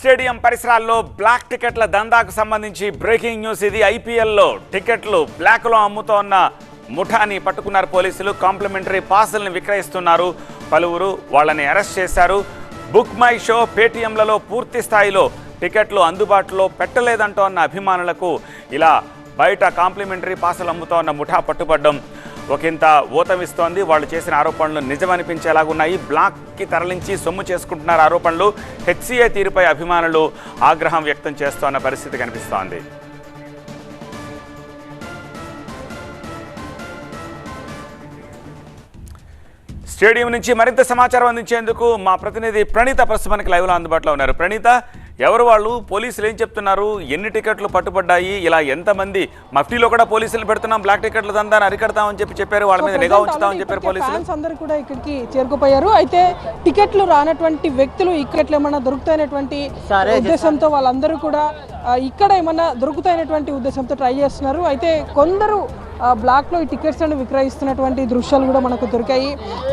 Stadium పరిసరాల్లో black టికెట్ల దందాకు సంబంధించి బ్రేకింగ్ న్యూస్ ఇది. ఐపీఎల్లో టికెట్లు బ్లాక్లో అమ్ముతోన్న ముఠాని పట్టుకున్నారు పోలీసులు. కాంప్లిమెంటరీ పాసుల్ని విక్రయిస్తున్నారు పలువురు. వాళ్ళని అరెస్ట్ చేశారు. బుక్ మై షో, పేటీఎంలలో పూర్తి స్థాయిలో టికెట్లు అందుబాటులో పెట్టలేదంటోన్న అభిమానులకు ఇలా బయట కాంప్లిమెంటరీ పాసులు అమ్ముతోన్న ముఠా పట్టుబడ్డం ఒకంత ఊతమిస్తోంది. వాళ్ళు చేసిన ఆరోపణలు నిజమనిపించేలాగున్నాయి. బ్లాక్కి తరలించి సొమ్ము చేసుకుంటున్నారు ఆరోపణలు. హెచ్సీఏ తీరుపై అభిమానులు ఆగ్రహం వ్యక్తం చేస్తోన్న పరిస్థితి కనిపిస్తోంది. స్టేడియం నుంచి మరింత సమాచారం అందించేందుకు మా ప్రతినిధి ప్రణీత ప్రస్తుతం మనకి లైవ్లో అందుబాటులో ఉన్నారు. ప్రణీత, ఎవరు వాళ్ళు? పోలీసులు ఏం చెప్తున్నారు? ఎన్ని టికెట్లు పట్టుబడ్డాయి? ఇలా ఎంతమంది? మఫ్టీలో కూడా పోలీసులు పెడుతున్నాం, బ్లాక్ టికెట్ల దందాన్ని అరికడతామని చెప్పారు. వాళ్ళ మీద నిఘా ఉంచుతామని చెప్పారు పోలీసులు. అందరూ కూడా ఇక్కడికి చేరుకుపోయారు. అయితే టికెట్లు రానటువంటి వ్యక్తులు ఇక్కట్లు ఏమన్నా దొరుకుతాయనేటువంటి ఉద్దేశంతో వాళ్ళందరూ కూడా ఇక్కడ ఏమన్నా దొరుకుతాయనేటువంటి ఉద్దేశంతో ట్రై చేస్తున్నారు. అయితే కొందరు బ్లాక్లో ఈ టికెట్స్లను విక్రయిస్తున్నటువంటి దృశ్యాలు కూడా మనకు దొరికాయి.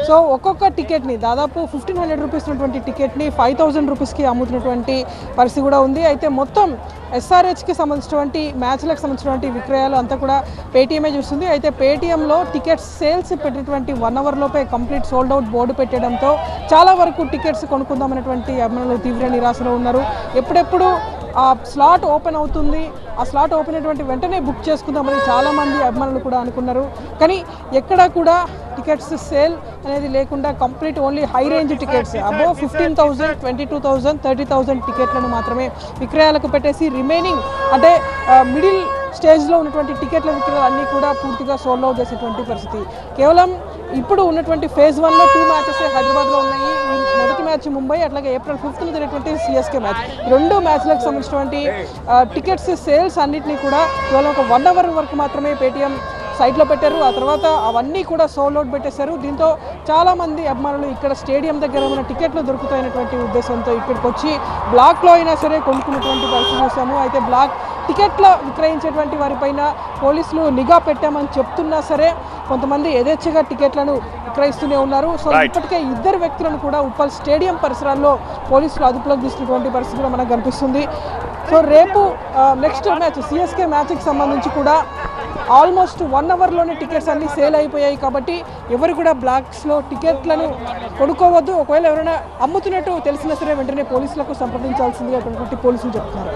సో ఒక్కొక్క టికెట్ని దాదాపు 1500 రూపీస్ ఉన్నటువంటి టికెట్ని 5000 రూపీస్కి అమ్ముతున్నటువంటి పరిస్థితి కూడా ఉంది. అయితే మొత్తం ఎస్ఆర్హెచ్కి సంబంధించినటువంటి మ్యాచ్లకు సంబంధించినటువంటి విక్రయాలు అంతా కూడా పేటీఎంఏ చూస్తుంది. అయితే పేటీఎంలో టికెట్స్ సేల్స్ పెట్టినటువంటి 1 అవర్ లోపే కంప్లీట్ సోల్డ్ అవుట్ బోర్డు పెట్టడంతో చాలా వరకు టికెట్స్ కొనుక్కుందామనేటువంటి అభిమానులు తీవ్ర నిరాశలో ఉన్నారు. ఎప్పుడెప్పుడు ఆ స్లాట్ ఓపెన్ అవుతుంది, ఆ స్లాట్ ఓపెన్ అయినటువంటి వెంటనే బుక్ చేసుకుందామని చాలామంది అభిమానులు కూడా అనుకున్నారు. కానీ ఎక్కడా కూడా టికెట్స్ సేల్ అనేది లేకుండా complete only high range tickets above 15,000, 22,000, 30,000 టికెట్లను మాత్రమే విక్రయాలకు పెట్టేసి రిమైనింగ్ అంటే మిడిల్ స్టేజ్లో ఉన్నటువంటి టికెట్ల విక్రయాలు అన్నీ కూడా పూర్తిగా సోల్డ్ అవుట్ చేసేటువంటి పరిస్థితి. కేవలం ఇప్పుడు ఉన్నటువంటి ఫేజ్ 1లో 2 మ్యాచెస్ హైదరాబాద్లో ఉన్నాయి. మొదటి మ్యాచ్ ముంబై, అట్లాగే ఏప్రిల్ 5th జరిగినటువంటి సిఎస్కే మ్యాచ్. 2 మ్యాచ్లకు సంబంధించినటువంటి టికెట్స్ సేల్స్ అన్నింటినీ కూడా కేవలం ఒక 1 అవర్ వరకు మాత్రమే పేటీఎం సైట్లో పెట్టారు. ఆ తర్వాత అవన్నీ కూడా సోల్డ్ అవుట్ పెట్టేశారు. దీంతో చాలామంది అభిమానులు ఇక్కడ స్టేడియం దగ్గర ఉన్న టికెట్లు దొరుకుతాయనేటువంటి ఉద్దేశంతో ఇక్కడికి వచ్చి బ్లాక్లో అయినా సరే కొనుక్కున్నటువంటి పరిస్థితి చూసాము. అయితే బ్లాక్ టికెట్ల విక్రయించేటువంటి వారిపైన పోలీసులు నిఘా పెట్టామని చెప్తున్నా సరే కొంతమంది యథేచ్ఛగా టికెట్లను విక్రయిస్తూనే ఉన్నారు. సో ఇప్పటికే 2 వ్యక్తులను కూడా ఉప్పల్ స్టేడియం పరిసరాల్లో పోలీసులు అదుపులోకి తీసుకున్నటువంటి పరిస్థితి కూడా మనకు కనిపిస్తుంది. సో రేపు నెక్స్ట్ మ్యాచ్ సిఎస్కే మ్యాచ్కి సంబంధించి కూడా ఆల్మోస్ట్ 1 అవర్లోనే టికెట్స్ అన్నీ సేల్ అయిపోయాయి. కాబట్టి ఎవరు కూడా బ్లాక్స్లో టికెట్లను కొనుక్కోవద్దు. ఒకవేళ ఎవరైనా అమ్ముతున్నట్టు తెలిసినా సరే వెంటనే పోలీసులకు సంప్రదించాల్సిందిగా పోలీసులు చెప్తున్నారు.